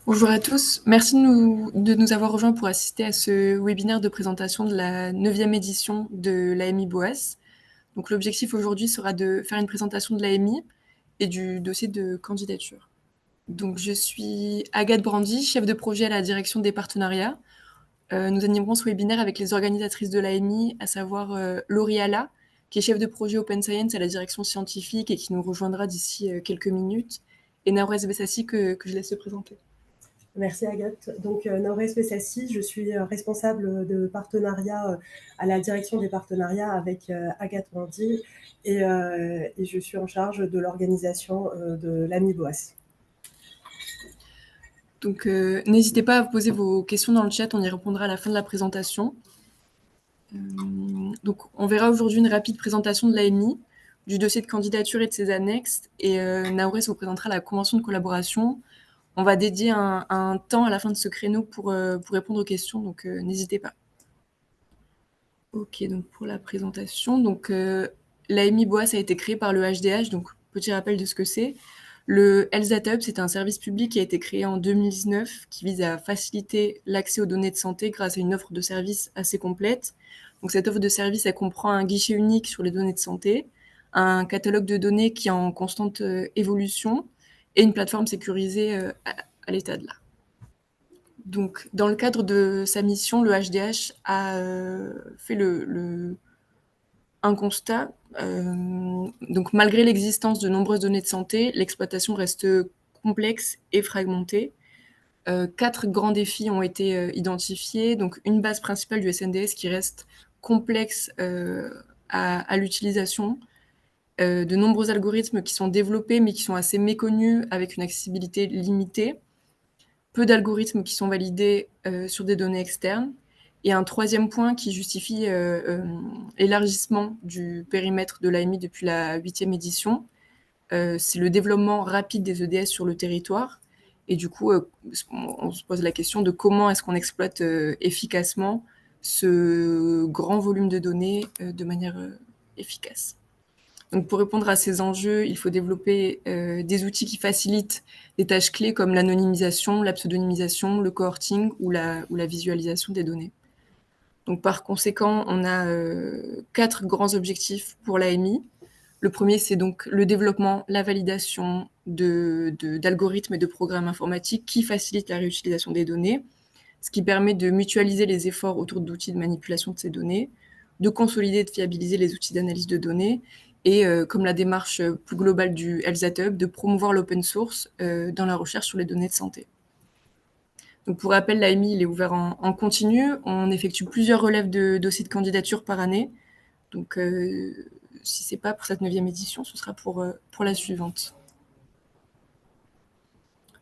Bonjour à tous, merci de nous avoir rejoints pour assister à ce webinaire de présentation de la 9e édition de l'AMI BOAS. Donc l'objectif aujourd'hui sera de faire une présentation de l'AMI et du dossier de candidature. Donc je suis Agathe Brandy, chef de projet à la direction des partenariats. Nous animerons ce webinaire avec les organisatrices de l'AMI, à savoir Laurie Alla, qui est chef de projet Open Science à la direction scientifique et qui nous rejoindra d'ici quelques minutes, et Naoures Bessassi que je laisse se présenter. Merci Agathe. Donc Naurès Bessassi, je suis responsable de partenariat à la direction des partenariats avec Agathe Brandy et je suis en charge de l'organisation de l'AMI BOAS. Donc n'hésitez pas à poser vos questions dans le chat, on y répondra à la fin de la présentation. Donc on verra aujourd'hui une rapide présentation de l'AMI, du dossier de candidature et de ses annexes, et Naoures vous présentera la convention de collaboration. On va dédier un temps à la fin de ce créneau pour répondre aux questions, donc n'hésitez pas. Ok, donc pour la présentation, donc l'AMI BOAS a été créée par le HDH, donc petit rappel de ce que c'est. Le Health Data Hub, c'est un service public qui a été créé en 2019 qui vise à faciliter l'accès aux données de santé grâce à une offre de services assez complète. Donc cette offre de services, elle comprend un guichet unique sur les données de santé, un catalogue de données qui est en constante évolution et une plateforme sécurisée à l'état de l'art. Donc, dans le cadre de sa mission, le HDH a fait un constat. Donc, malgré l'existence de nombreuses données de santé, l'exploitation reste complexe et fragmentée. 4 grands défis ont été identifiés. Donc, une base principale du SNDS qui reste complexe à l'utilisation. De nombreux algorithmes qui sont développés mais qui sont assez méconnus avec une accessibilité limitée. Peu d'algorithmes qui sont validés sur des données externes. Et un troisième point qui justifie l'élargissement du périmètre de l'AMI depuis la 8e édition, c'est le développement rapide des EDS sur le territoire. Et du coup, on se pose la question de comment est-ce qu'on exploite efficacement ce grand volume de données de manière efficace. Donc pour répondre à ces enjeux, il faut développer des outils qui facilitent des tâches clés comme l'anonymisation, la pseudonymisation, le cohorting ou la visualisation des données. Donc par conséquent, on a 4 grands objectifs pour l'AMI. Le premier, c'est donc le développement, la validation d'algorithmes et de programmes informatiques qui facilitent la réutilisation des données, ce qui permet de mutualiser les efforts autour d'outils de manipulation de ces données, de consolider et de fiabiliser les outils d'analyse de données, et comme la démarche plus globale du Health Data Hub, de promouvoir l'open source dans la recherche sur les données de santé. Donc pour rappel, l'AMI il est ouvert en continu. On effectue plusieurs relèves de dossiers de candidature par année. Donc si ce n'est pas pour cette 9e édition, ce sera pour la suivante.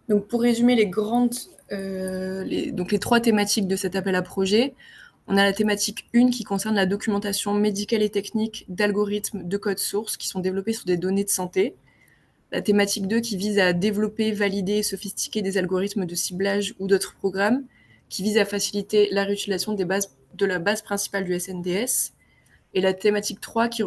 Donc pour résumer les grandes, les 3 thématiques de cet appel à projet, on a la thématique 1 qui concerne la documentation médicale et technique d'algorithmes de code source qui sont développés sur des données de santé. La thématique 2 qui vise à développer, valider et sophistiquer des algorithmes de ciblage ou d'autres programmes qui visent à faciliter la réutilisation de la base principale du SNDS. Et la thématique 3 qui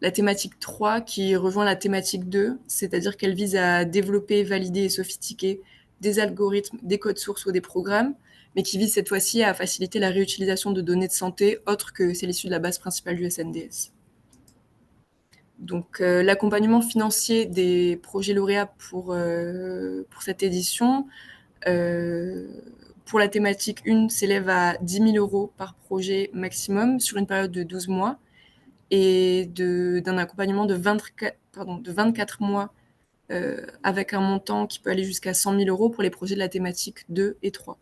la thématique 3 qui rejoint la thématique 2, c'est-à-dire qu'elle vise à développer, valider et sophistiquer des algorithmes, des codes sources ou des programmes, mais qui vise cette fois-ci à faciliter la réutilisation de données de santé autres que celles issues de la base principale du SNDS. Donc l'accompagnement financier des projets lauréats pour cette édition, pour la thématique 1, s'élève à 10 000 € par projet maximum sur une période de 12 mois et d'un accompagnement de 24 mois avec un montant qui peut aller jusqu'à 100 000 € pour les projets de la thématique 2 et 3.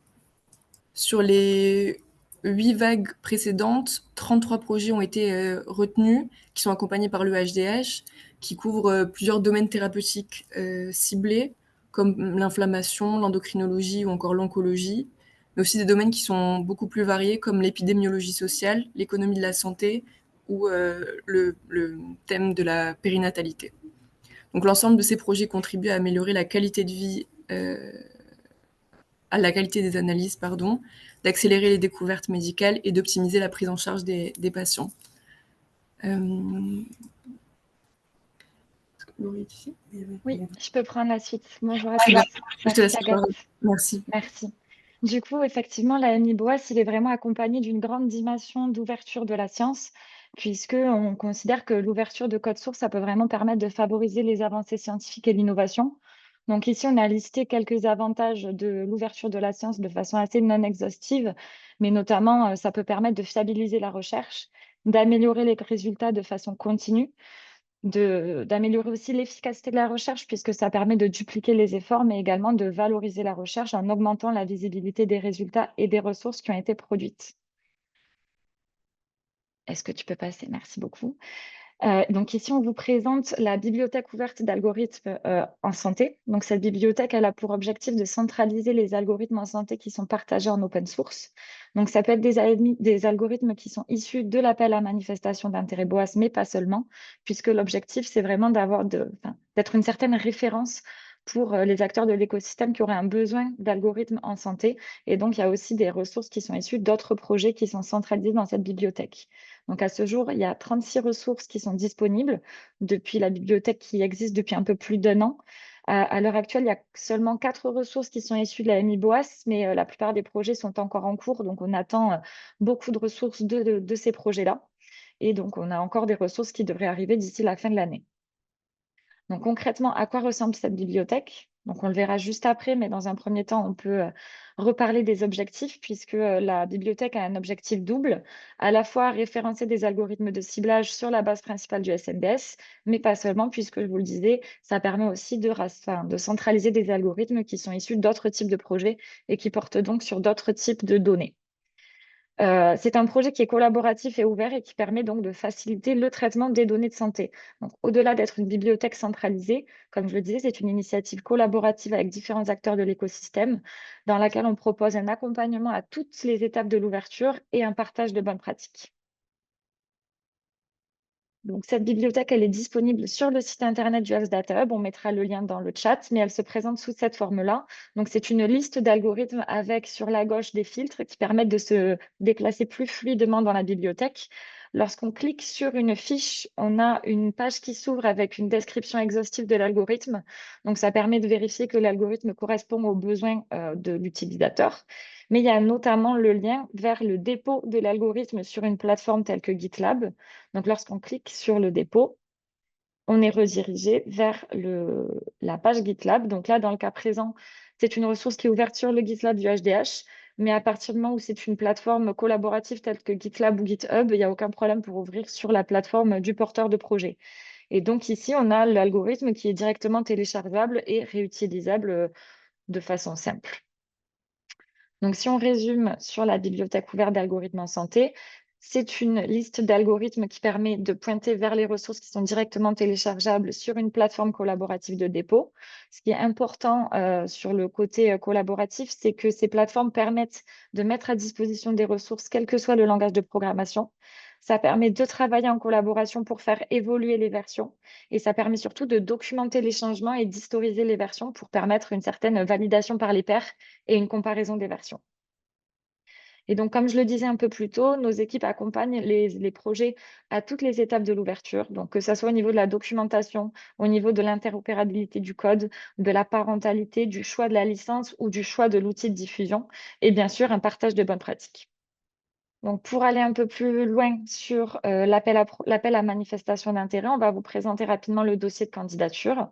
Sur les 8 vagues précédentes, 33 projets ont été retenus, qui sont accompagnés par le HDH, qui couvrent plusieurs domaines thérapeutiques ciblés, comme l'inflammation, l'endocrinologie ou encore l'oncologie, mais aussi des domaines qui sont beaucoup plus variés, comme l'épidémiologie sociale, l'économie de la santé ou le thème de la périnatalité. Donc l'ensemble de ces projets contribuent à améliorer la qualité de vie, à la qualité des analyses, d'accélérer les découvertes médicales et d'optimiser la prise en charge des patients. Laurie est ici. Oui, je peux prendre la suite. Bonjour à Ah, tous. je te Merci laisse la Agathe. parole. Merci. Merci. Du coup, effectivement, la MI Boas, il est vraiment accompagné d'une grande dimension d'ouverture de la science, puisqu'on considère que l'ouverture de code source, ça peut vraiment permettre de favoriser les avancées scientifiques et l'innovation. Donc ici, on a listé quelques avantages de l'ouverture de la science de façon assez non exhaustive, mais notamment, ça peut permettre de fiabiliser la recherche, d'améliorer les résultats de façon continue, d'améliorer aussi l'efficacité de la recherche, puisque ça permet de dupliquer les efforts, mais également de valoriser la recherche en augmentant la visibilité des résultats et des ressources qui ont été produites. Est-ce que tu peux passer? Merci beaucoup. Donc ici, on vous présente la bibliothèque ouverte d'algorithmes en santé. Donc cette bibliothèque, elle a pour objectif de centraliser les algorithmes en santé qui sont partagés en open source. Donc ça peut être des algorithmes qui sont issus de l'appel à manifestation d'intérêt BOAS, mais pas seulement, puisque l'objectif, c'est vraiment d'être une certaine référence pour les acteurs de l'écosystème qui auraient un besoin d'algorithmes en santé. Et donc, il y a aussi des ressources qui sont issues d'autres projets qui sont centralisés dans cette bibliothèque. Donc à ce jour, il y a 36 ressources qui sont disponibles depuis la bibliothèque qui existe depuis un peu plus d'1 an. À l'heure actuelle, il y a seulement 4 ressources qui sont issues de la MI Boas, mais la plupart des projets sont encore en cours, donc on attend beaucoup de ressources de ces projets-là. Et donc, on a encore des ressources qui devraient arriver d'ici la fin de l'année. Donc concrètement, à quoi ressemble cette bibliothèque? Donc on le verra juste après, mais dans un premier temps, on peut reparler des objectifs, puisque la bibliothèque a un objectif double, à la fois référencer des algorithmes de ciblage sur la base principale du SNDS, mais pas seulement, puisque je vous le disais, ça permet aussi de centraliser des algorithmes qui sont issus d'autres types de projets et qui portent donc sur d'autres types de données. C'est un projet qui est collaboratif et ouvert et qui permet donc de faciliter le traitement des données de santé. Donc, au-delà d'être une bibliothèque centralisée, comme je le disais, c'est une initiative collaborative avec différents acteurs de l'écosystème dans laquelle on propose un accompagnement à toutes les étapes de l'ouverture et un partage de bonnes pratiques. Donc, cette bibliothèque, elle est disponible sur le site internet du Health Data Hub. On mettra le lien dans le chat, mais elle se présente sous cette forme-là. Donc, c'est une liste d'algorithmes avec sur la gauche des filtres qui permettent de se déplacer plus fluidement dans la bibliothèque. Lorsqu'on clique sur une fiche, on a une page qui s'ouvre avec une description exhaustive de l'algorithme. Donc, ça permet de vérifier que l'algorithme correspond aux besoins de l'utilisateur. Mais il y a notamment le lien vers le dépôt de l'algorithme sur une plateforme telle que GitLab. Donc, lorsqu'on clique sur le dépôt, on est redirigé vers la page GitLab. Donc là, dans le cas présent, c'est une ressource qui est ouverte sur le GitLab du HDH, mais à partir du moment où c'est une plateforme collaborative telle que GitLab ou GitHub, il n'y a aucun problème pour ouvrir sur la plateforme du porteur de projet. Et donc ici, on a l'algorithme qui est directement téléchargeable et réutilisable de façon simple. Donc, si on résume sur la bibliothèque ouverte d'algorithmes en santé, c'est une liste d'algorithmes qui permet de pointer vers les ressources qui sont directement téléchargeables sur une plateforme collaborative de dépôt. Ce qui est important sur le côté collaboratif, c'est que ces plateformes permettent de mettre à disposition des ressources, quel que soit le langage de programmation. Ça permet de travailler en collaboration pour faire évoluer les versions et ça permet surtout de documenter les changements et d'historiser les versions pour permettre une certaine validation par les pairs et une comparaison des versions. Et donc, comme je le disais un peu plus tôt, nos équipes accompagnent les projets à toutes les étapes de l'ouverture, donc que ce soit au niveau de la documentation, au niveau de l'interopérabilité du code, de la parentalité, du choix de la licence ou du choix de l'outil de diffusion, et bien sûr, un partage de bonnes pratiques. Donc, pour aller un peu plus loin sur l'appel à manifestation d'intérêt, on va vous présenter rapidement le dossier de candidature.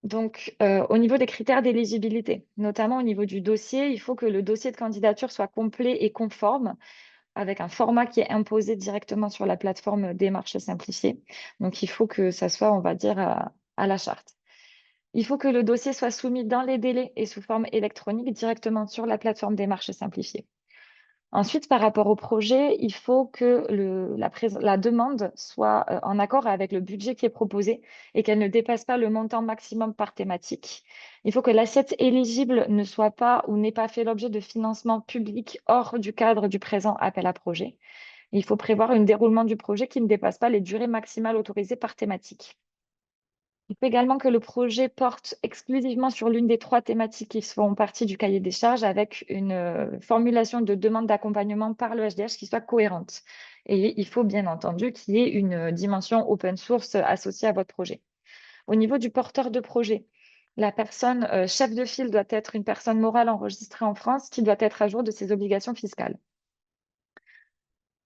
Donc, au niveau des critères d'éligibilité, notamment au niveau du dossier, il faut que le dossier de candidature soit complet et conforme avec un format qui est imposé directement sur la plateforme Démarches simplifiées. Donc, il faut que ça soit, on va dire, à la charte. Il faut que le dossier soit soumis dans les délais et sous forme électronique directement sur la plateforme Démarches simplifiées. Ensuite, par rapport au projet, il faut que la demande soit en accord avec le budget qui est proposé et qu'elle ne dépasse pas le montant maximum par thématique. Il faut que l'assiette éligible ne soit pas ou n'ait pas fait l'objet de financement public hors du cadre du présent appel à projet. Il faut prévoir un déroulement du projet qui ne dépasse pas les durées maximales autorisées par thématique. Il faut également que le projet porte exclusivement sur l'une des 3 thématiques qui font partie du cahier des charges avec une formulation de demande d'accompagnement par le HDH qui soit cohérente. Et il faut bien entendu qu'il y ait une dimension open source associée à votre projet. Au niveau du porteur de projet, la personne chef de file doit être une personne morale enregistrée en France qui doit être à jour de ses obligations fiscales.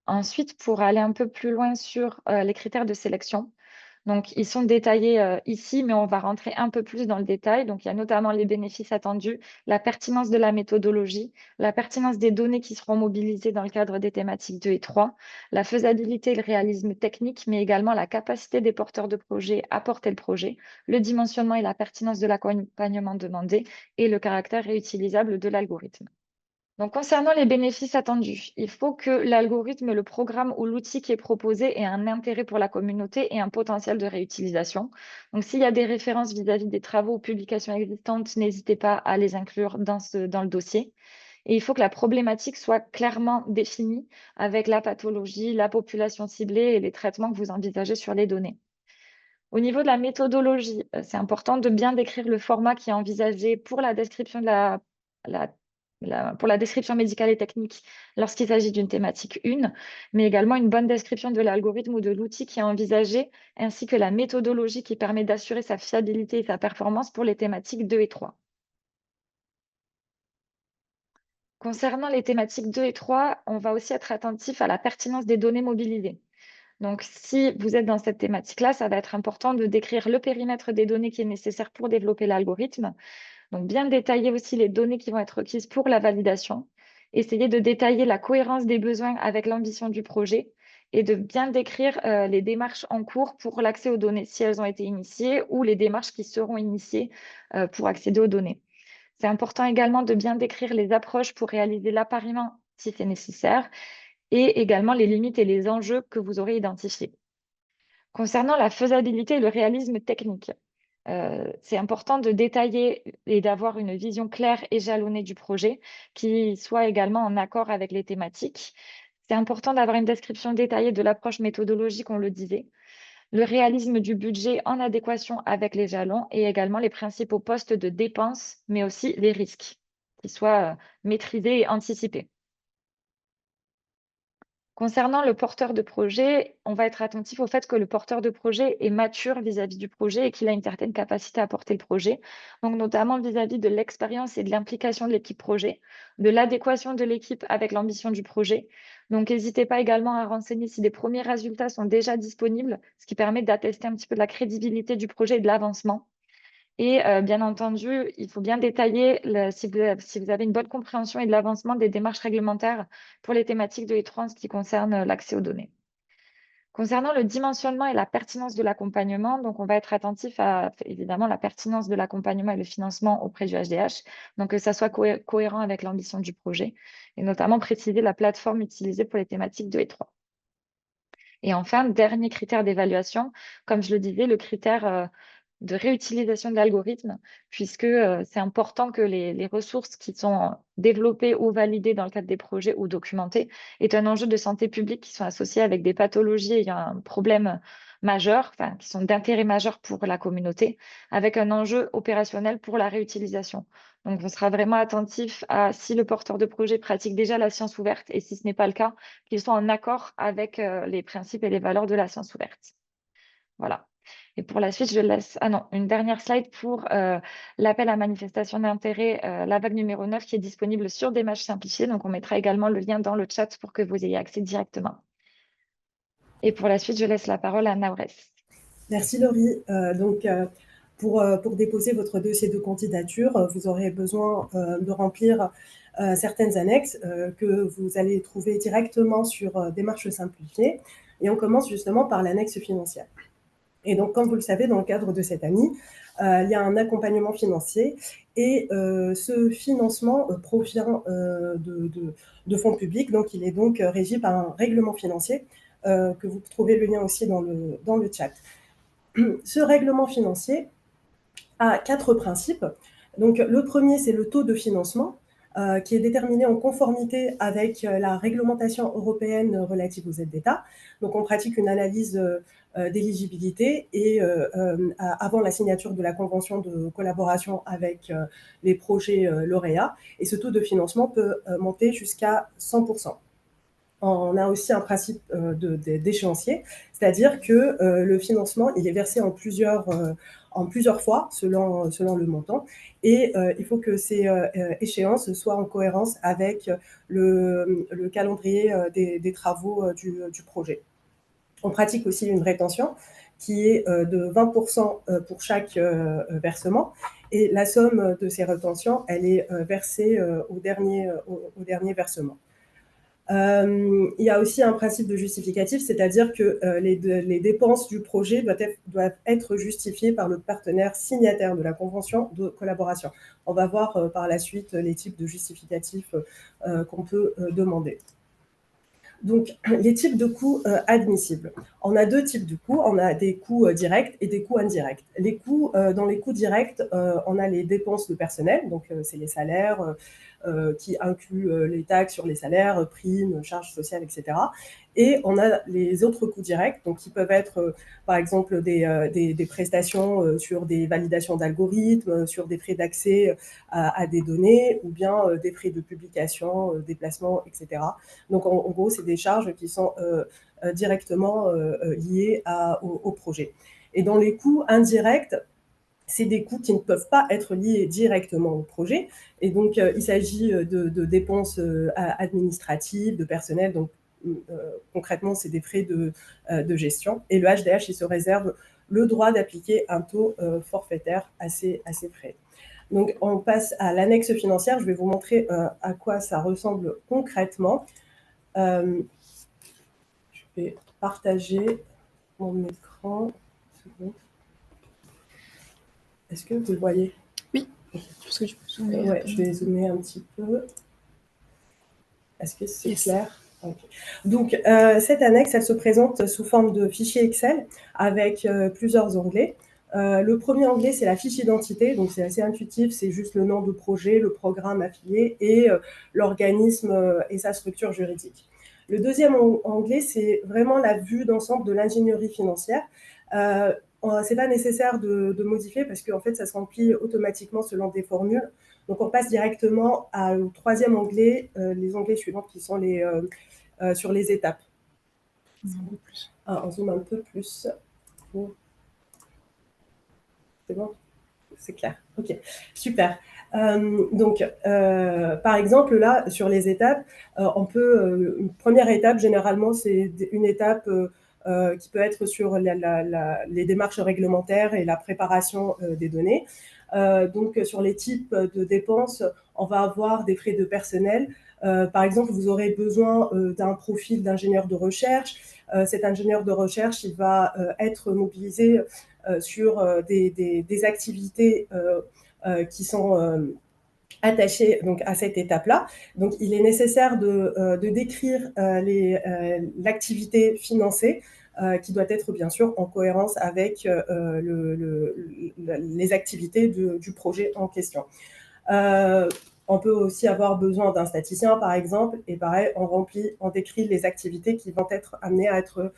Ensuite, pour aller un peu plus loin sur les critères de sélection, donc ils sont détaillés ici, mais on va rentrer un peu plus dans le détail. Donc, il y a notamment les bénéfices attendus, la pertinence de la méthodologie, la pertinence des données qui seront mobilisées dans le cadre des thématiques 2 et 3, la faisabilité et le réalisme technique, mais également la capacité des porteurs de projet à porter le projet, le dimensionnement et la pertinence de l'accompagnement demandé et le caractère réutilisable de l'algorithme. Donc, concernant les bénéfices attendus, il faut que l'algorithme, le programme ou l'outil qui est proposé ait un intérêt pour la communauté et un potentiel de réutilisation. Donc, s'il y a des références vis-à-vis des travaux ou publications existantes, n'hésitez pas à les inclure dans le dossier. Et il faut que la problématique soit clairement définie avec la pathologie, la population ciblée et les traitements que vous envisagez sur les données. Au niveau de la méthodologie, c'est important de bien décrire le format qui est envisagé pour la description de pour la description médicale et technique lorsqu'il s'agit d'une thématique 1, mais également une bonne description de l'algorithme ou de l'outil qui est envisagé, ainsi que la méthodologie qui permet d'assurer sa fiabilité et sa performance pour les thématiques 2 et 3. Concernant les thématiques 2 et 3, on va aussi être attentif à la pertinence des données mobilisées. Donc, si vous êtes dans cette thématique-là, ça va être important de décrire le périmètre des données qui est nécessaire pour développer l'algorithme. Donc, bien détailler aussi les données qui vont être requises pour la validation. Essayer de détailler la cohérence des besoins avec l'ambition du projet et de bien décrire les démarches en cours pour l'accès aux données, si elles ont été initiées, ou les démarches qui seront initiées pour accéder aux données. C'est important également de bien décrire les approches pour réaliser l'appariement si c'est nécessaire et également les limites et les enjeux que vous aurez identifiés. Concernant la faisabilité et le réalisme technique, c'est important de détailler et d'avoir une vision claire et jalonnée du projet qui soit également en accord avec les thématiques. C'est important d'avoir une description détaillée de l'approche méthodologique, on le disait, le réalisme du budget en adéquation avec les jalons et également les principaux postes de dépenses, mais aussi les risques qui soient maîtrisés et anticipés. Concernant le porteur de projet, on va être attentif au fait que le porteur de projet est mature vis-à-vis du projet et qu'il a une certaine capacité à porter le projet. Donc, notamment vis-à-vis de l'expérience et de l'implication de l'équipe projet, de l'adéquation de l'équipe avec l'ambition du projet. Donc, n'hésitez pas également à renseigner si les premiers résultats sont déjà disponibles, ce qui permet d'attester un petit peu de la crédibilité du projet et de l'avancement. Et bien entendu, il faut bien détailler si vous avez une bonne compréhension et de l'avancement des démarches réglementaires pour les thématiques de E3 en ce qui concerne l'accès aux données. Concernant le dimensionnement et la pertinence de l'accompagnement, donc on va être attentif à évidemment la pertinence de l'accompagnement et le financement auprès du HDH, donc que ça soit cohérent avec l'ambition du projet, et notamment préciser la plateforme utilisée pour les thématiques de E3. Et enfin, dernier critère d'évaluation, comme je le disais, le critère de réutilisation de l'algorithme, puisque c'est important que les ressources qui sont développées ou validées dans le cadre des projets ou documentées aient un enjeu de santé publique qui sont associés avec des pathologies ayant un problème majeur, enfin, qui sont d'intérêt majeur pour la communauté, avec un enjeu opérationnel pour la réutilisation. Donc, on sera vraiment attentif à si le porteur de projet pratique déjà la science ouverte et si ce n'est pas le cas, qu'il soit en accord avec les principes et les valeurs de la science ouverte. Voilà. Et pour la suite, je laisse une dernière slide pour l'appel à manifestation d'intérêt, la vague numéro 9 qui est disponible sur Démarche Simplifiée. Donc, on mettra également le lien dans le chat pour que vous ayez accès directement. Et pour la suite, je laisse la parole à Naurès. Merci Laurie. Pour déposer votre dossier de candidature, vous aurez besoin de remplir certaines annexes que vous allez trouver directement sur Démarche Simplifiée. Et on commence justement par l'annexe financière. Et donc, comme vous le savez, dans le cadre de cette AMI, il y a un accompagnement financier et ce financement provient de fonds publics. Donc, il est donc régi par un règlement financier que vous trouvez le lien aussi dans le chat. Ce règlement financier a 4 principes. Donc, le premier, c'est le taux de financement qui est déterminé en conformité avec la réglementation européenne relative aux aides d'État. Donc, on pratique une analyse d'éligibilité et avant la signature de la convention de collaboration avec les projets lauréats. Et ce taux de financement peut monter jusqu'à 100%. On a aussi un principe d'échéancier, c'est-à-dire que le financement il est versé en en plusieurs fois selon le montant. Et il faut que ces échéances soient en cohérence avec le calendrier des travaux du projet. On pratique aussi une rétention qui est de 20% pour chaque versement. Et la somme de ces rétentions, elle est versée au dernier versement. Il y a aussi un principe de justificatif, c'est-à-dire que les dépenses du projet doivent être justifiées par le partenaire signataire de la convention de collaboration. On va voir par la suite les types de justificatifs qu'on peut demander. Donc, les types de coûts admissibles. On a deux types de coûts. On a des coûts directs et des coûts indirects. Dans les coûts directs, on a les dépenses de personnel, donc c'est les salaires qui incluent les taxes sur les salaires, primes, charges sociales, etc. Et on a les autres coûts directs, donc qui peuvent être, par exemple, des prestations sur des validations d'algorithmes, sur des frais d'accès à des données, ou bien des frais de publication, déplacement, etc. Donc, en gros, c'est des charges qui sont directement liées au projet. Et dans les coûts indirects, c'est des coûts qui ne peuvent pas être liés directement au projet. Et donc, il s'agit de dépenses administratives, de personnel. Donc, concrètement, c'est des frais de gestion. Et le HDH, il se réserve le droit d'appliquer un taux forfaitaire à ces frais. Donc, on passe à l'annexe financière. Je vais vous montrer à quoi ça ressemble concrètement. Je vais partager mon écran. Est-ce que vous le voyez? Oui. Parce que tu peux zoomer. Ouais, je vais zoomer un petit peu. Est-ce que c'est clair? Okay. Donc, cette annexe, elle se présente sous forme de fichier Excel avec plusieurs onglets. Le premier onglet, c'est la fiche identité, donc c'est assez intuitif, c'est juste le nom de projet, le programme affilié et l'organisme et sa structure juridique. Le deuxième onglet, c'est vraiment la vue d'ensemble de l'ingénierie financière. C'est pas nécessaire de modifier parce qu'en fait, ça se remplit automatiquement selon des formules. Donc, on passe directement au troisième onglet, les onglets suivants qui sont sur les étapes. On zoome un peu plus. C'est bon? C'est clair. OK, super. Donc, par exemple, là, sur les étapes, une première étape, généralement, c'est une étape qui peut être sur les démarches réglementaires et la préparation des données. Donc, sur les types de dépenses, on va avoir des frais de personnel. Par exemple, vous aurez besoin d'un profil d'ingénieur de recherche. Cet ingénieur de recherche, il va être mobilisé sur des activités qui sont attachées donc, à cette étape-là. Donc, il est nécessaire de décrire l'activité financée qui doit être bien sûr en cohérence avec les activités du projet en question. On peut aussi avoir besoin d'un statisticien, par exemple, et pareil, on décrit les activités qui vont être amenées à être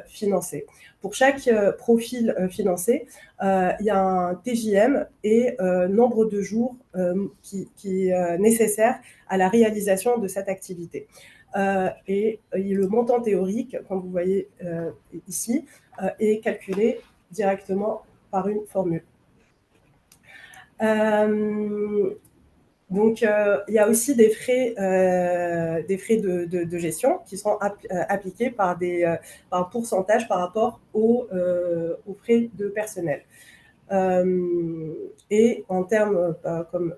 financées. Pour chaque profil financé, il y a un TJM et nombre de jours qui est nécessaire à la réalisation de cette activité. Et le montant théorique, comme vous voyez ici, est calculé directement par une formule. Donc, il y a aussi des frais de gestion qui seront appliqués par un pourcentage par rapport aux frais de personnel. Et en termes, comme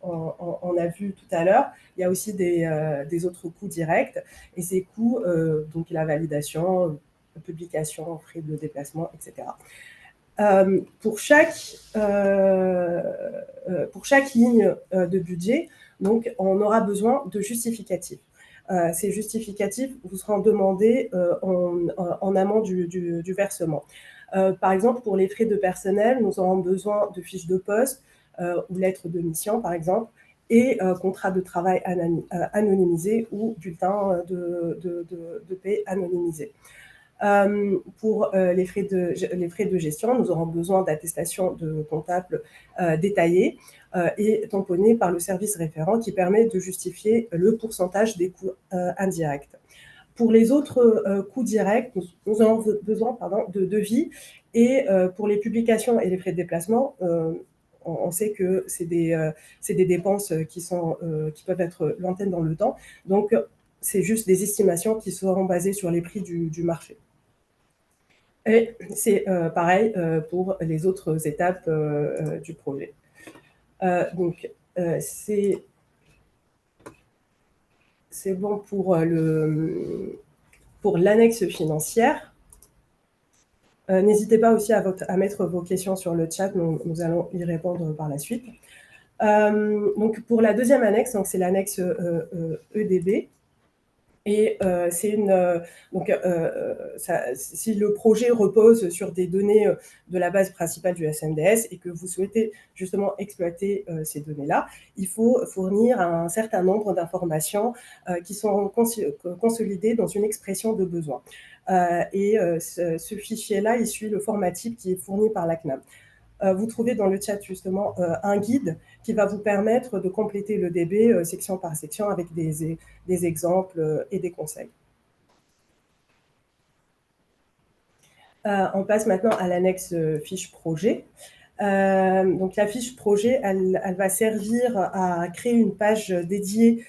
on a vu tout à l'heure, il y a aussi des autres coûts directs. Et ces coûts, donc la validation, la publication, frais de déplacement, etc. Pour chaque ligne de budget, donc, on aura besoin de justificatifs. Ces justificatifs vous seront demandés en amont du versement. Par exemple, pour les frais de personnel, nous aurons besoin de fiches de poste ou lettres de mission, par exemple, et contrat de travail anonymisé ou bulletin de paie anonymisé. Pour les frais de gestion, nous aurons besoin d'attestations de comptables détaillées et tamponnées par le service référent qui permet de justifier le pourcentage des coûts indirects. Pour les autres coûts directs, nous avons besoin de devis Et pour les publications et les frais de déplacement, on sait que c'est des dépenses qui peuvent être lointaines dans le temps. Donc, c'est juste des estimations qui seront basées sur les prix du marché. Et c'est pareil pour les autres étapes du projet. Donc, c'est bon pour l'annexe financière. N'hésitez pas aussi à mettre vos questions sur le chat, nous allons y répondre par la suite. Donc, pour la deuxième annexe, c'est l'annexe EDB. Et si le projet repose sur des données de la base principale du SNDS et que vous souhaitez justement exploiter ces données-là, il faut fournir un certain nombre d'informations qui sont consolidées dans une expression de besoin. Ce fichier-là, il suit le format type qui est fourni par la CNAM. Vous trouvez dans le chat justement un guide qui va vous permettre de compléter le DB section par section avec des exemples et des conseils. On passe maintenant à l'annexe fiche projet. Donc la fiche projet, elle va servir à créer une page dédiée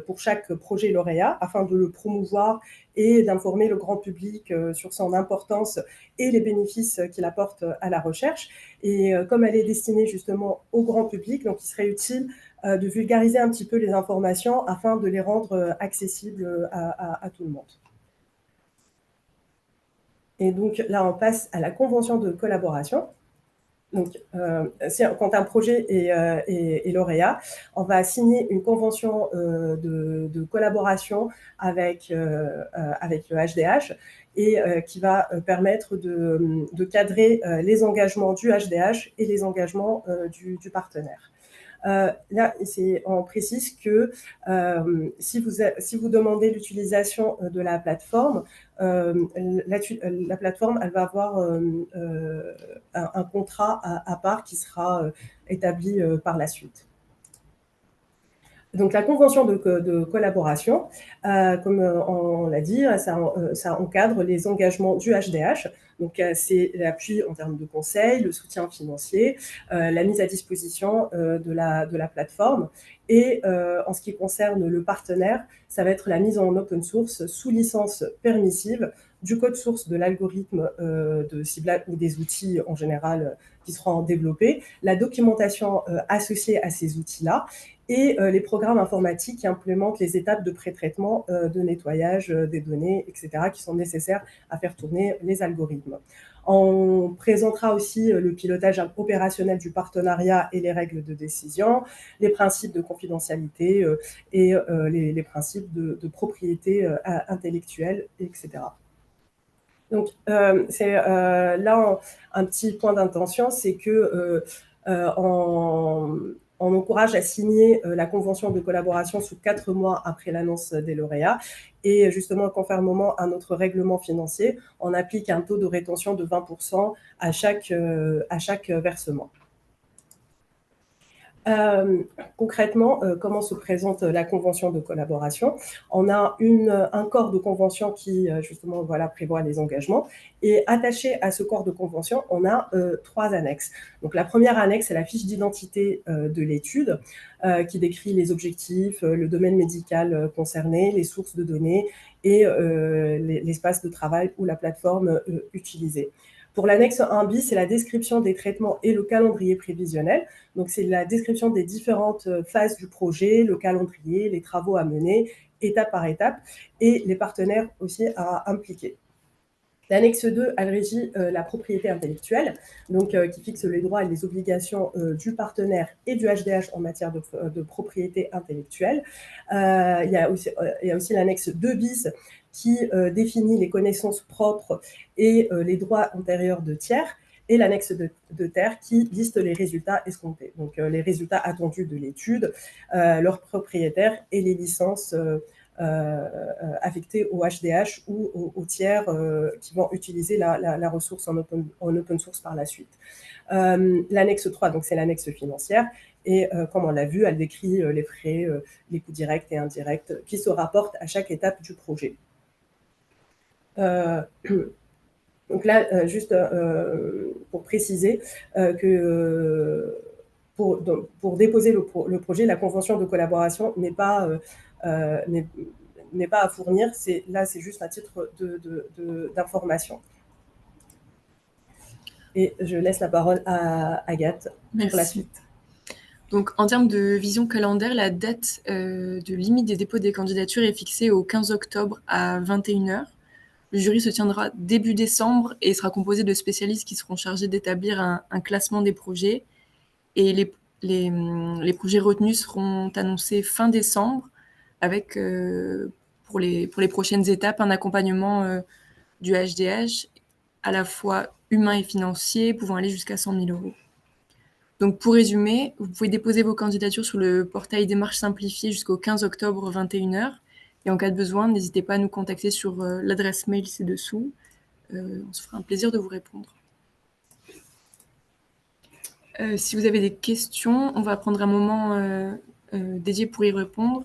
pour chaque projet lauréat afin de le promouvoir et d'informer le grand public sur son importance et les bénéfices qu'il apporte à la recherche. Et comme elle est destinée justement au grand public, donc il serait utile de vulgariser un petit peu les informations afin de les rendre accessibles à tout le monde. Et donc là, on passe à la convention de collaboration. Donc, quand un projet est lauréat, on va signer une convention de collaboration avec le HDH et qui va permettre de cadrer les engagements du HDH et les engagements du partenaire. Là, on précise que si vous demandez l'utilisation de la plateforme, la plateforme, elle va avoir un contrat à part qui sera établi par la suite. Donc, la convention de collaboration, comme on l'a dit, ça encadre les engagements du HDH. Donc, c'est l'appui en termes de conseils, le soutien financier, la mise à disposition de la plateforme. Et en ce qui concerne le partenaire, ça va être la mise en open source sous licence permissive du code source de l'algorithme de ciblage ou des outils en général qui seront développés, la documentation associée à ces outils-là, et les programmes informatiques qui implémentent les étapes de pré-traitement, de nettoyage des données, etc., qui sont nécessaires à faire tourner les algorithmes. On présentera aussi le pilotage opérationnel du partenariat et les règles de décision, les principes de confidentialité et les principes de propriété intellectuelle, etc. Donc, là, un petit point d'intention, c'est que on encourage à signer la convention de collaboration sous 4 mois après l'annonce des lauréats. Et justement, conformément à notre règlement financier, on applique un taux de rétention de 20% à chaque versement. Concrètement, comment se présente la convention de collaboration? On a un corps de convention qui, justement, prévoit les engagements. Et attaché à ce corps de convention, on a 3 annexes. Donc, la première annexe, c'est la fiche d'identité de l'étude qui décrit les objectifs, le domaine médical concerné, les sources de données et l'espace de travail ou la plateforme utilisée. Pour l'annexe 1 bis, c'est la description des traitements et le calendrier prévisionnel. Donc, c'est la description des différentes phases du projet, le calendrier, les travaux à mener, étape par étape, et les partenaires aussi à impliquer. L'annexe 2, elle régit la propriété intellectuelle, donc qui fixe les droits et les obligations du partenaire et du HDH en matière de propriété intellectuelle. Il y a aussi l'annexe 2 bis qui définit les connaissances propres et les droits antérieurs de tiers, et l'annexe de terre qui liste les résultats escomptés, donc les résultats attendus de l'étude, leurs propriétaires et les licences affectés au HDH ou aux tiers qui vont utiliser la ressource en open source par la suite. L'annexe 3, donc c'est l'annexe financière, et comme on l'a vu, elle décrit les frais, les coûts directs et indirects qui se rapportent à chaque étape du projet. Donc là, juste pour préciser que pour déposer le projet, la convention de collaboration n'est pas à fournir. Là, c'est juste un titre d'information. Et je laisse la parole à Agathe pour la suite. Donc, en termes de vision calendaire, la date de limite des dépôts des candidatures est fixée au 15 octobre à 21 h. Le jury se tiendra début décembre et sera composé de spécialistes qui seront chargés d'établir un classement des projets. Et les projets retenus seront annoncés fin décembre avec, pour les prochaines étapes, un accompagnement du HDH à la fois humain et financier, pouvant aller jusqu'à 100 000 €. Donc, pour résumer, vous pouvez déposer vos candidatures sur le portail démarche simplifiée jusqu'au 15 octobre 21 h. Et en cas de besoin, n'hésitez pas à nous contacter sur l'adresse mail ci-dessous. On se fera un plaisir de vous répondre. Si vous avez des questions, on va prendre un moment dédié pour y répondre.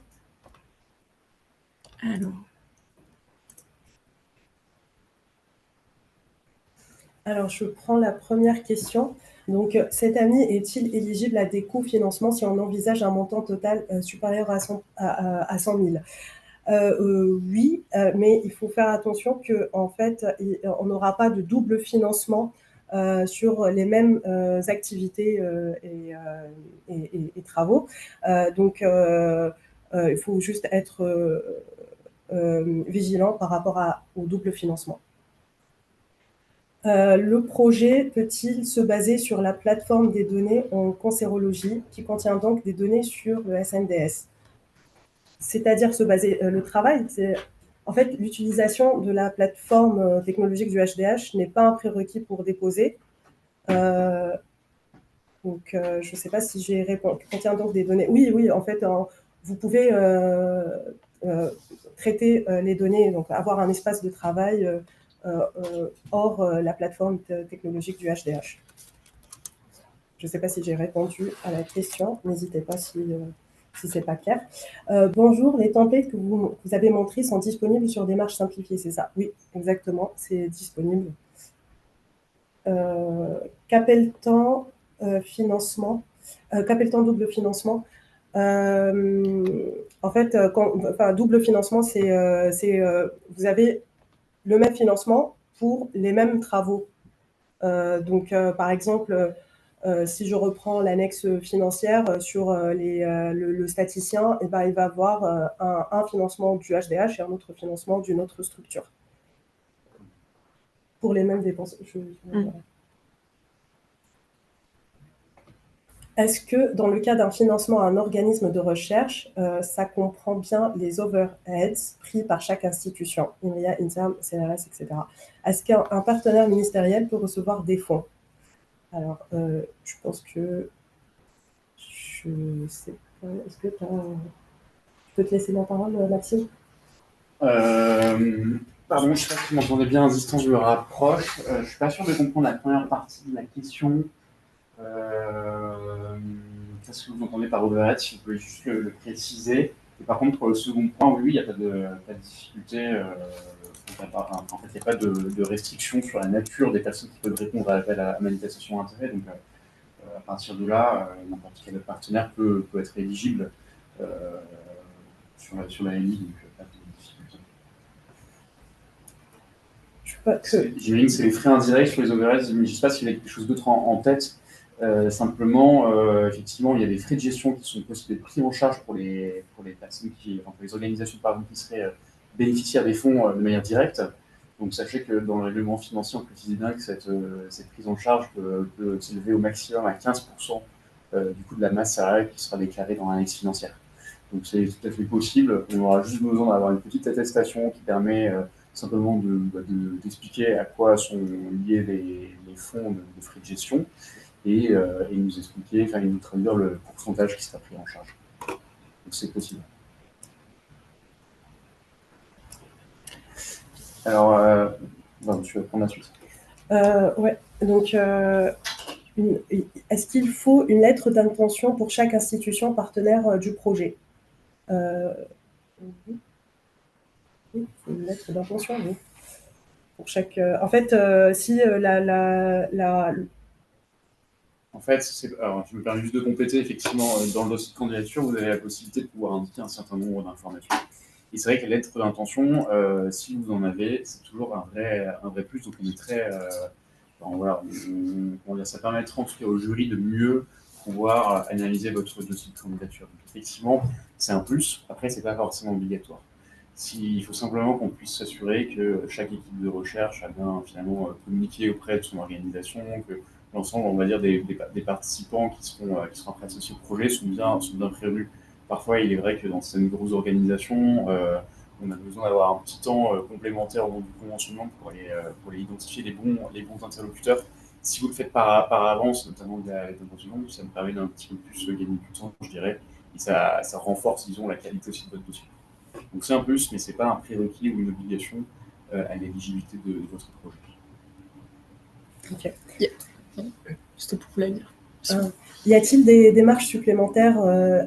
Alors, je prends la première question. Donc, cet ami est-il éligible à des co-financements si on envisage un montant total supérieur à 100 000 €? Oui, mais il faut faire attention qu'en fait, on n'aura pas de double financement sur les mêmes activités et travaux. Donc, il faut juste être vigilant par rapport au double financement. Le projet peut-il se baser sur la plateforme des données en cancérologie qui contient donc des données sur le SNDS? C'est-à-dire se baser, le travail, c'est en fait l'utilisation de la plateforme technologique du HDH n'est pas un prérequis pour déposer. Donc, je ne sais pas si j'ai répondu. Contient donc des données. Oui, en fait, vous pouvez traiter les données, donc avoir un espace de travail hors la plateforme technologique du HDH. Je ne sais pas si j'ai répondu à la question. N'hésitez pas si ce n'est pas clair. Bonjour, les templates que vous avez montrés sont disponibles sur démarche simplifiée, c'est ça? Oui, exactement, c'est disponible. Qu'appelle-t-on financement? Qu'appelle-t-on double financement? En fait, double financement, c'est vous avez le même financement pour les mêmes travaux. Donc, par exemple, si je reprends l'annexe financière sur le statisticien, il va avoir un financement du HDH et un autre financement d'une autre structure. Pour les mêmes dépenses. Est-ce que dans le cas d'un financement à un organisme de recherche, ça comprend bien les overheads pris par chaque institution, INRIA, INSERM, CNRS, etc. Est-ce qu'un partenaire ministériel peut recevoir des fonds? Alors, je pense que je ne sais pas. Est-ce que je peux te laisser la parole, Maxime? Pardon, je ne sais pas si vous m'entendez bien, à distance, je me rapproche. Je ne suis pas sûr de comprendre la première partie de la question. Qu'est-ce que vous entendez par overhead, si vous pouvez juste le préciser. Et par contre, pour le second point, oui, il n'y a pas de difficulté. En fait, il n'y a pas de restriction sur la nature des personnes qui peuvent répondre à l'appel à manifestation d'intérêt. Donc, à partir de là, n'importe quel partenaire peut être éligible sur la LI. Donc, pas de difficulté. J'imagine que c'est les frais indirects sur les overheads, mais je ne sais pas s'il y a quelque chose d'autre en tête. Simplement, effectivement, il y a des frais de gestion qui sont possibles d'être pris en charge pour les personnes pour les organisations par exemple, qui seraient bénéficiaires des fonds de manière directe. Donc, sachez que dans le règlement financier, on précise bien que cette prise en charge peut s'élever au maximum à 15% du coût de la masse salariale qui sera déclarée dans l'annexe financière. Donc, c'est tout à fait possible. On aura juste besoin d'avoir une petite attestation qui permet simplement d'expliquer à quoi sont liés les fonds de frais de gestion et nous expliquer, nous traduire le pourcentage qui sera pris en charge. Donc, c'est possible. Alors, tu vas prendre la suite. Ouais, donc, est-ce qu'il faut une lettre d'intention pour chaque institution partenaire du projet? Oui, il faut une lettre d'intention, oui. pour chaque. En fait, si En fait, alors, je me permets juste de compléter, effectivement, dans le dossier de candidature, vous avez la possibilité de pouvoir indiquer un certain nombre d'informations. Et c'est vrai que la lettre d'intention, si vous en avez, c'est toujours un vrai plus. Donc on est très. Enfin, voilà, comment dire, ça permettra en tout cas au jury de mieux pouvoir analyser votre dossier de candidature. Donc effectivement, c'est un plus. Après, c'est pas forcément obligatoire. Il faut simplement qu'on puisse s'assurer que chaque équipe de recherche a bien finalement communiqué auprès de son organisation, que l'ensemble, on va dire, des participants qui seront après associés au projet sont bien prévenus. Parfois, il est vrai que dans certaines grosses organisations, on a besoin d'avoir un petit temps complémentaire au moment du conventionnement pour aller identifier les bons interlocuteurs. Si vous le faites par avance, notamment de la conventionnement, ça me permet d'un petit peu plus gagner du temps, je dirais, et ça renforce, disons, la qualité aussi de votre dossier. Donc c'est un plus, mais ce n'est pas un prérequis ou une obligation à l'éligibilité de votre projet. Ok. C'était pour vous la dire. Y a-t-il des démarches supplémentaires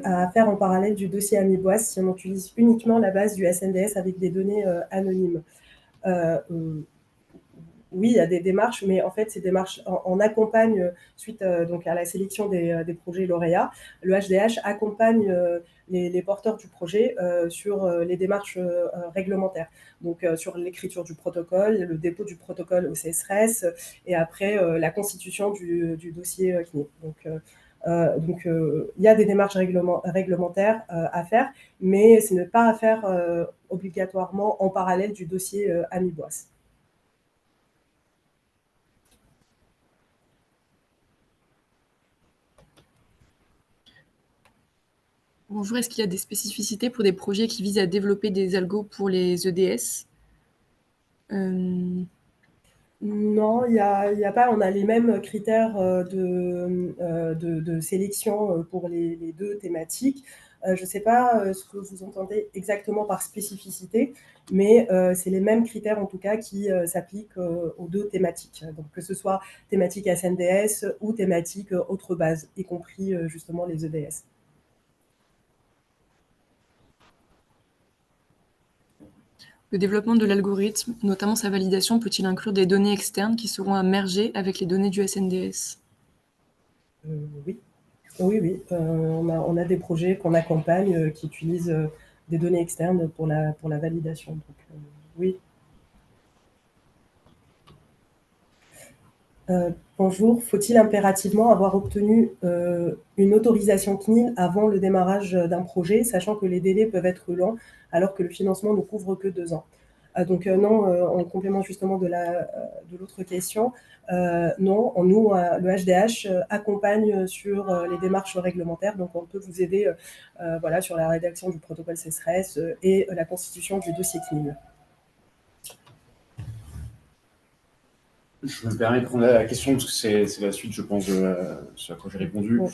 à faire en parallèle du dossier Amiboise si on utilise uniquement la base du SNDS avec des données anonymes? Oui, il y a des démarches, mais en fait, ces démarches, on accompagne, suite donc à la sélection des projets lauréats, le HDH accompagne les porteurs du projet sur les démarches réglementaires. Donc, sur l'écriture du protocole, le dépôt du protocole au CSRS, et après, la constitution du dossier CNIL. Donc, il y a des démarches réglementaires à faire, mais ce n'est pas à faire obligatoirement en parallèle du dossier Amiboise. Bonjour, est-ce qu'il y a des spécificités pour des projets qui visent à développer des algos pour les EDS? Non, il y a pas. On a les mêmes critères de sélection pour les deux thématiques. Je ne sais pas ce que vous entendez exactement par spécificité, mais c'est les mêmes critères en tout cas qui s'appliquent aux deux thématiques. Donc que ce soit thématique SNDS ou thématique autre base, y compris justement les EDS. Le développement de l'algorithme, notamment sa validation, peut-il inclure des données externes qui seront à merger avec les données du SNDS? Oui. Oui. On a des projets qu'on accompagne qui utilisent des données externes pour la validation. Donc, oui. Bonjour, faut-il impérativement avoir obtenu une autorisation CNIL avant le démarrage d'un projet, sachant que les délais peuvent être longs alors que le financement ne couvre que 2 ans? Donc non, en complément justement de l'autre question, non, nous, le HDH accompagne sur les démarches réglementaires, donc on peut vous aider voilà, sur la rédaction du protocole CSRS et la constitution du dossier CNIL. Je me permets de prendre la question parce que c'est la suite, je pense, de ce à quoi j'ai répondu. Ouais.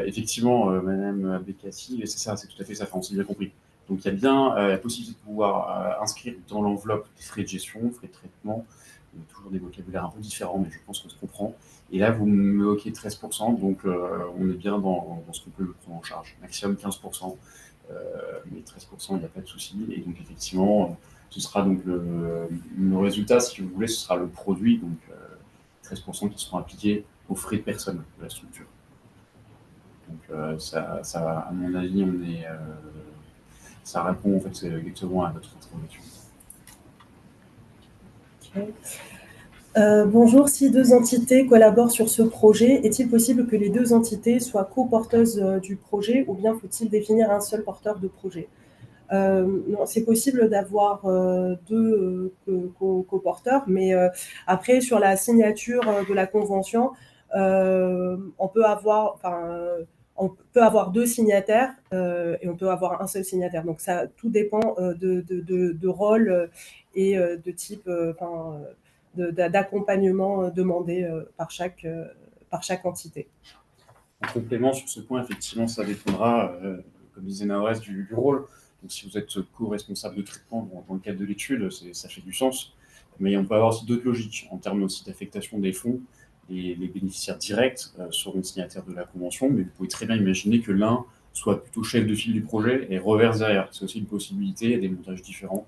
Effectivement, Madame Abdekassi, c'est ça, c'est tout à fait ça, on s'est bien compris. Donc il y a bien la possibilité de pouvoir inscrire dans l'enveloppe des frais de gestion, frais de traitement, toujours des vocabulaires un peu différents, mais je pense qu'on se comprend. Et là, vous me évoquez 13%, donc on est bien dans ce qu'on peut le prendre en charge. Maximum 15%, mais 13%, il n'y a pas de souci. Et donc effectivement, ce sera donc le résultat, si vous voulez, ce sera le produit, donc 13% qui seront appliqués aux frais de personne de la structure. Donc ça, à mon avis, ça répond en fait exactement à votre interrogation. Okay. Bonjour, si 2 entités collaborent sur ce projet, est-il possible que les 2 entités soient coporteuses du projet ou bien faut-il définir un seul porteur de projet? Non, c'est possible d'avoir 2 coporteurs, mais après sur la signature de la convention, on peut avoir 2 signataires et on peut avoir un seul signataire. Donc ça, tout dépend de rôle et de type d'accompagnement demandé par chaque entité. En complément sur ce point, effectivement, ça dépendra, comme disait Naores, du rôle. Donc si vous êtes co-responsable de traitement dans le cadre de l'étude, ça fait du sens. Mais on peut avoir aussi d'autres logiques en termes aussi d'affectation des fonds. Et les bénéficiaires directs seront signataires de la convention, mais vous pouvez très bien imaginer que l'un soit plutôt chef de file du projet et reverse derrière. C'est aussi une possibilité, il y a des montages différents.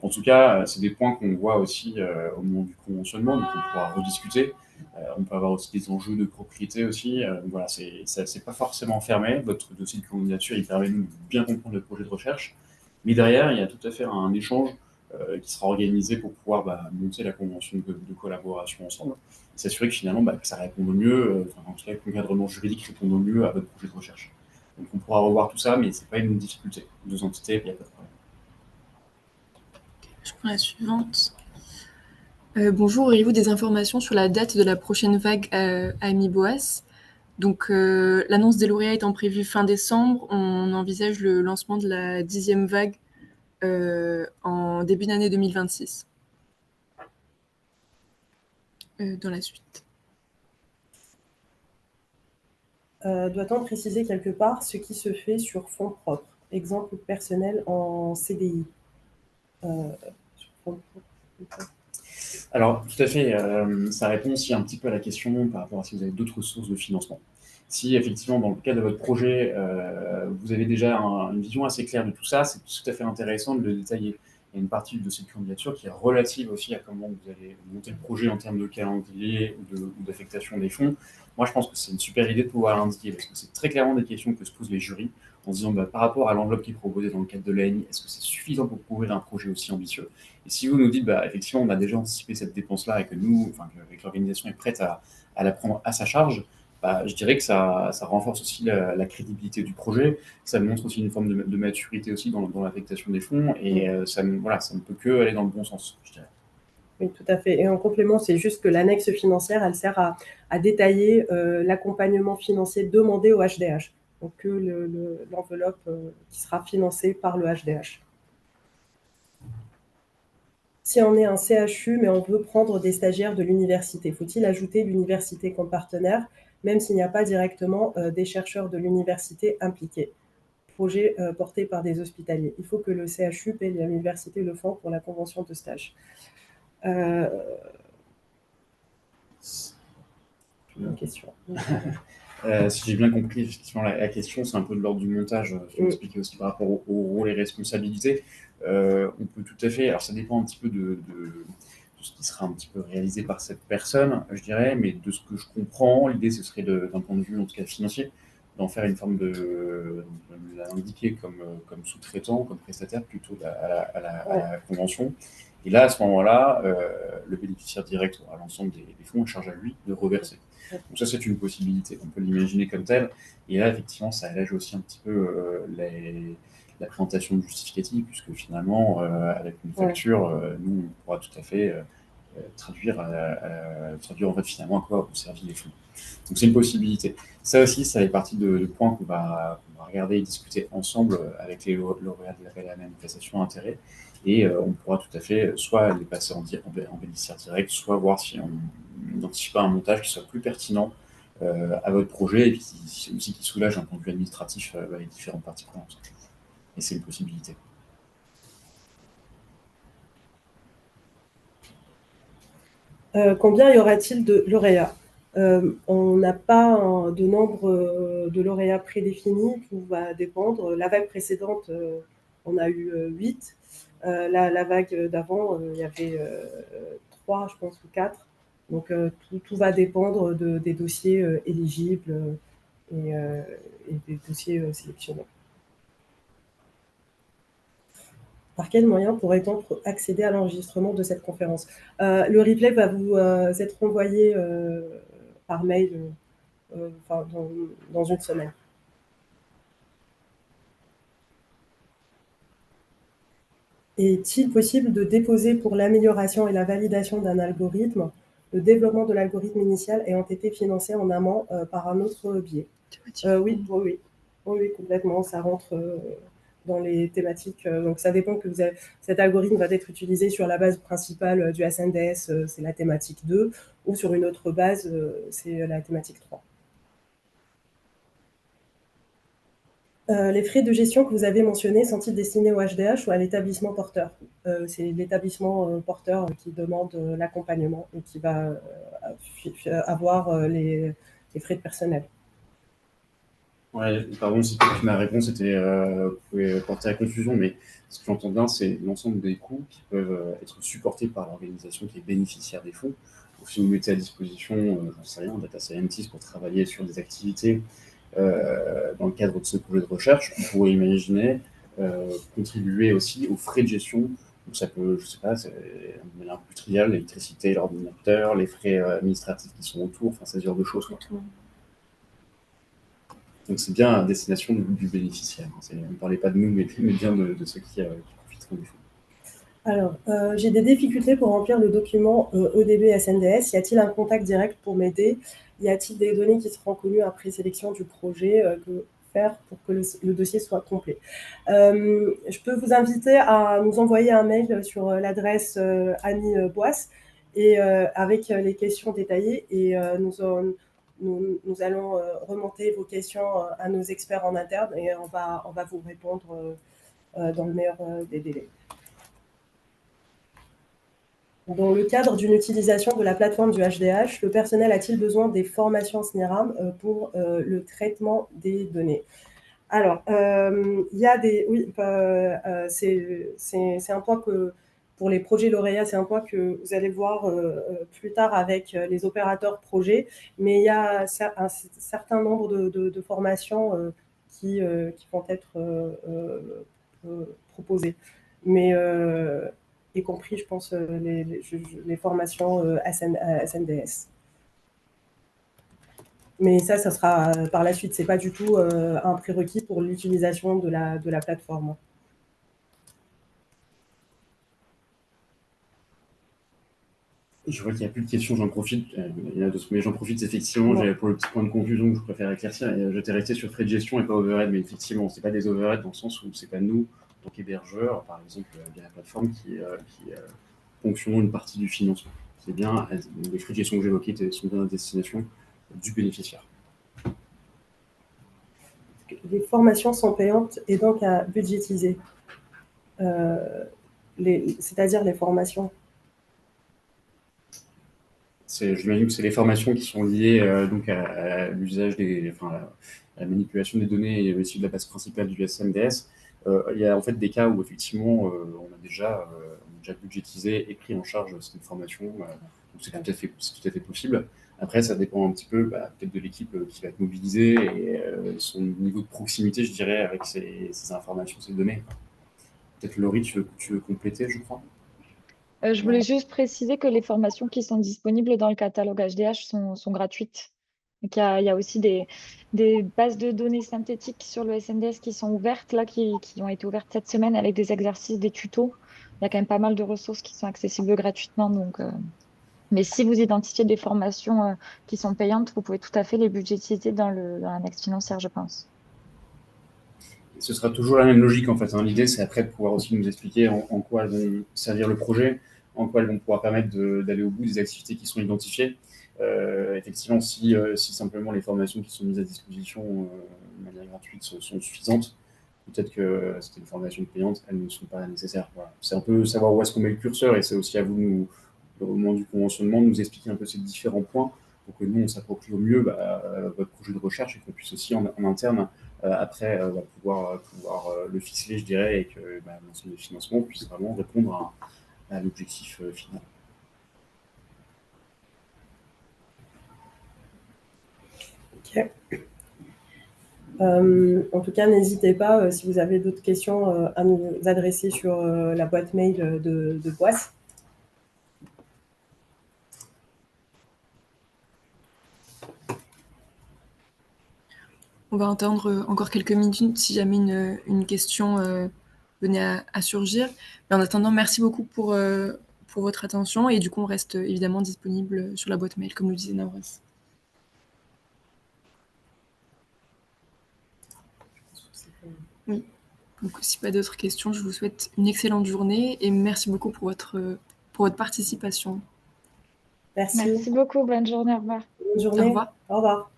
En tout cas, c'est des points qu'on voit aussi au moment du conventionnement, donc on pourra rediscuter. On peut avoir aussi des enjeux de propriété aussi. Voilà, c'est pas forcément fermé. Votre dossier de candidature, il permet de bien comprendre le projet de recherche. Mais derrière, il y a tout à fait un échange qui sera organisé pour pouvoir monter la convention de collaboration ensemble et s'assurer que finalement que ça réponde au mieux, en tout cas que l'encadrement juridique réponde au mieux à votre projet de recherche. Donc on pourra revoir tout ça, mais c'est pas une difficulté. Deux entités, il n'y a pas de problème. Je prends la suivante. Bonjour, auriez-vous des informations sur la date de la prochaine vague à MIBOAS? Donc, l'annonce des lauréats étant prévue fin décembre, on envisage le lancement de la 10e vague en début d'année 2026. Dans la suite. Doit-on préciser quelque part ce qui se fait sur fonds propres? Exemple personnel en CDI. Sur fonds propres. Alors, tout à fait, ça répond aussi un petit peu à la question par rapport à si vous avez d'autres sources de financement. Si effectivement, dans le cadre de votre projet, vous avez déjà une vision assez claire de tout ça, c'est tout à fait intéressant de le détailler. Il y a une partie du dossier de candidature qui est relative aussi à comment vous allez monter le projet en termes de calendrier ou d'affectation des fonds. Moi, je pense que c'est une super idée de pouvoir l'indiquer parce que c'est très clairement des questions que se posent les jurys en se disant par rapport à l'enveloppe qui est proposée dans le cadre de l'ANI, est-ce que c'est suffisant pour couvrir un projet aussi ambitieux? Et si vous nous dites, effectivement, on a déjà anticipé cette dépense-là et que nous, avec l'organisation est prête à la prendre à sa charge, je dirais que ça renforce aussi la crédibilité du projet, ça montre aussi une forme de maturité aussi dans l'affectation des fonds, et ça ne peut que aller dans le bon sens, je dirais. Oui, tout à fait. Et en complément, c'est juste que l'annexe financière, elle sert à détailler l'accompagnement financier demandé au HDH. Donc, que l'enveloppe qui sera financée par le HDH. Si on est un CHU, mais on veut prendre des stagiaires de l'université, faut-il ajouter l'université comme partenaire, même s'il n'y a pas directement des chercheurs de l'université impliqués? Projet porté par des hospitaliers. Il faut que le CHU paye à l'université le fonds pour la convention de stage. Une question. Si j'ai bien compris, effectivement, la question, c'est un peu de l'ordre du montage, je vais expliquer aussi par rapport au rôle et responsabilités. On peut tout à fait, alors ça dépend un petit peu de ce qui sera un petit peu réalisé par cette personne, je dirais, mais de ce que je comprends, l'idée, ce serait d'un point de vue, en tout cas financier, d'en faire une forme de l'indiquer comme sous-traitant, comme prestataire, plutôt à la convention. Et là, à ce moment-là, le bénéficiaire direct aura l'ensemble des fonds et charge à lui de reverser. Donc ça, c'est une possibilité, on peut l'imaginer comme tel. Et là, effectivement, ça allège aussi un petit peu la présentation du justificatif, puisque finalement, avec une facture, nous, on pourra tout à fait traduire en fait finalement à quoi ont servi les fonds. Donc c'est une possibilité. Ça aussi, ça fait partie de points qu'on va regarder et discuter ensemble avec les lauréats de l'appel à la manifestation d'intérêt. Et on pourra tout à fait soit les passer en bénéficiaire direct, soit voir si on n'identifie pas un montage qui soit plus pertinent à votre projet et puis aussi qui soulage un point de vue administratif les différentes parties prenantes. Et c'est une possibilité. Combien y aura-t-il de lauréats? On n'a pas de nombre de lauréats prédéfinis, tout va dépendre. La vague précédente, on a eu 8. La vague d'avant, il y avait 3, je pense, ou 4. Donc, tout va dépendre des dossiers éligibles et des dossiers sélectionnés. Par quel moyen pourrait-on accéder à l'enregistrement de cette conférence? Le replay va vous être envoyé par mail dans une semaine. Est-il possible de déposer pour l'amélioration et la validation d'un algorithme, le développement de l'algorithme initial ayant été financé en amont par un autre biais? Oui, complètement. Ça rentre dans les thématiques. Donc, ça dépend que cet algorithme va être utilisé sur la base principale du SNDS, c'est la thématique 2, ou sur une autre base, c'est la thématique 3. Les frais de gestion que vous avez mentionnés sont-ils destinés au HDH ou à l'établissement porteur? C'est l'établissement porteur qui demande l'accompagnement et qui va avoir les frais de personnel. Ouais, pardon si peut-être que ma réponse pouvait porter à confusion, mais ce que j'entends bien, c'est l'ensemble des coûts qui peuvent être supportés par l'organisation qui est bénéficiaire des fonds. Donc, si vous mettez à disposition, j'en sais rien, un data scientist pour travailler sur des activités dans le cadre de ce projet de recherche, on pourrait imaginer contribuer aussi aux frais de gestion. Donc ça peut, je sais pas, c'est de manière un peu plus triviale, l'électricité, l'ordinateur, les frais administratifs qui sont autour, enfin, ce genre de choses, quoi. Donc c'est bien à destination du bénéficiaire. On ne parlait pas de nous, mais bien de ceux qui profiteront du fonds. Alors, j'ai des difficultés pour remplir le document ODB SNDS. Y a-t-il un contact direct pour m'aider? Y a-t-il des données qui seront connues après sélection du projet? Que faire pour que le dossier soit complet? Je peux vous inviter à nous envoyer un mail sur l'adresse Annie Boisse et avec les questions détaillées, et nous allons remonter vos questions à nos experts en interne, et on va vous répondre dans le meilleur des délais. Dans le cadre d'une utilisation de la plateforme du HDH, le personnel a-t-il besoin des formations SNIRAM pour le traitement des données? Alors, il y a des... Oui, c'est un point que, pour les projets lauréats, c'est un point que vous allez voir plus tard avec les opérateurs projets, mais il y a un certain nombre de formations qui vont être proposées. Mais y compris, je pense, les formations SNDS. Mais ça sera par la suite. Ce n'est pas du tout un prérequis pour l'utilisation de la plateforme. Je vois qu'il n'y a plus de questions, j'en profite. Il y en a d'autres, mais j'en profite effectivement. J'avais pour le petit point de confusion que je préfère éclaircir. J'étais resté sur frais de gestion et pas overhead, mais effectivement, ce n'est pas des overhead dans le sens où ce n'est pas nous, en tant qu'hébergeurs, par exemple, via la plateforme, qui ponctionnons une partie du financement. C'est bien, les frais de gestion que j'évoquais sont bien à destination du bénéficiaire. Les formations sont payantes et donc à budgétiser. C'est-à-dire les formations. J'imagine que c'est les formations qui sont liées donc à l'usage à la manipulation des données et aussi de la base principale du SNDS. Il y a en fait des cas où effectivement on a déjà budgétisé et pris en charge cette formation. Donc c'est tout à fait possible. Après, ça dépend un petit peu peut-être de l'équipe qui va être mobilisée et son niveau de proximité, je dirais, avec ces informations, ces données. Peut-être Laurie, tu veux compléter, je crois. Je voulais juste préciser que les formations qui sont disponibles dans le catalogue HDH sont gratuites. Donc, il y a aussi des bases de données synthétiques sur le SNDS qui sont ouvertes, là, qui ont été ouvertes cette semaine avec des exercices, des tutos. Il y a quand même pas mal de ressources qui sont accessibles gratuitement. Donc, mais si vous identifiez des formations qui sont payantes, vous pouvez tout à fait les budgétiser dans l'annexe financière, je pense. Ce sera toujours la même logique en fait. L'idée, c'est après de pouvoir aussi nous expliquer en quoi elles vont servir le projet, en quoi elles vont pouvoir permettre d'aller au bout des activités qui sont identifiées. Effectivement, si simplement les formations qui sont mises à disposition de manière gratuite sont suffisantes, peut-être que c'était une formation payante, elles ne sont pas nécessaires. Voilà. C'est un peu savoir où est-ce qu'on met le curseur, et c'est aussi à vous, au moment du conventionnement, de nous expliquer un peu ces différents points pour que nous, on s'approprie au mieux votre projet de recherche et qu'on puisse aussi en interne après pouvoir le ficeler, je dirais, et que l'ensemble des financements puisse vraiment répondre à l'objectif final. Ok. En tout cas, n'hésitez pas, si vous avez d'autres questions, à nous adresser sur la boîte mail de Boisse. On va attendre encore quelques minutes si jamais une question venait à surgir. Mais en attendant, merci beaucoup pour votre attention, et du coup, on reste évidemment disponible sur la boîte mail, comme le disait Nawras. Oui. Donc, si pas d'autres questions, je vous souhaite une excellente journée et merci beaucoup pour votre participation. Merci. Merci beaucoup. Bonne journée. Au revoir. Bonne journée. Au revoir. Au revoir.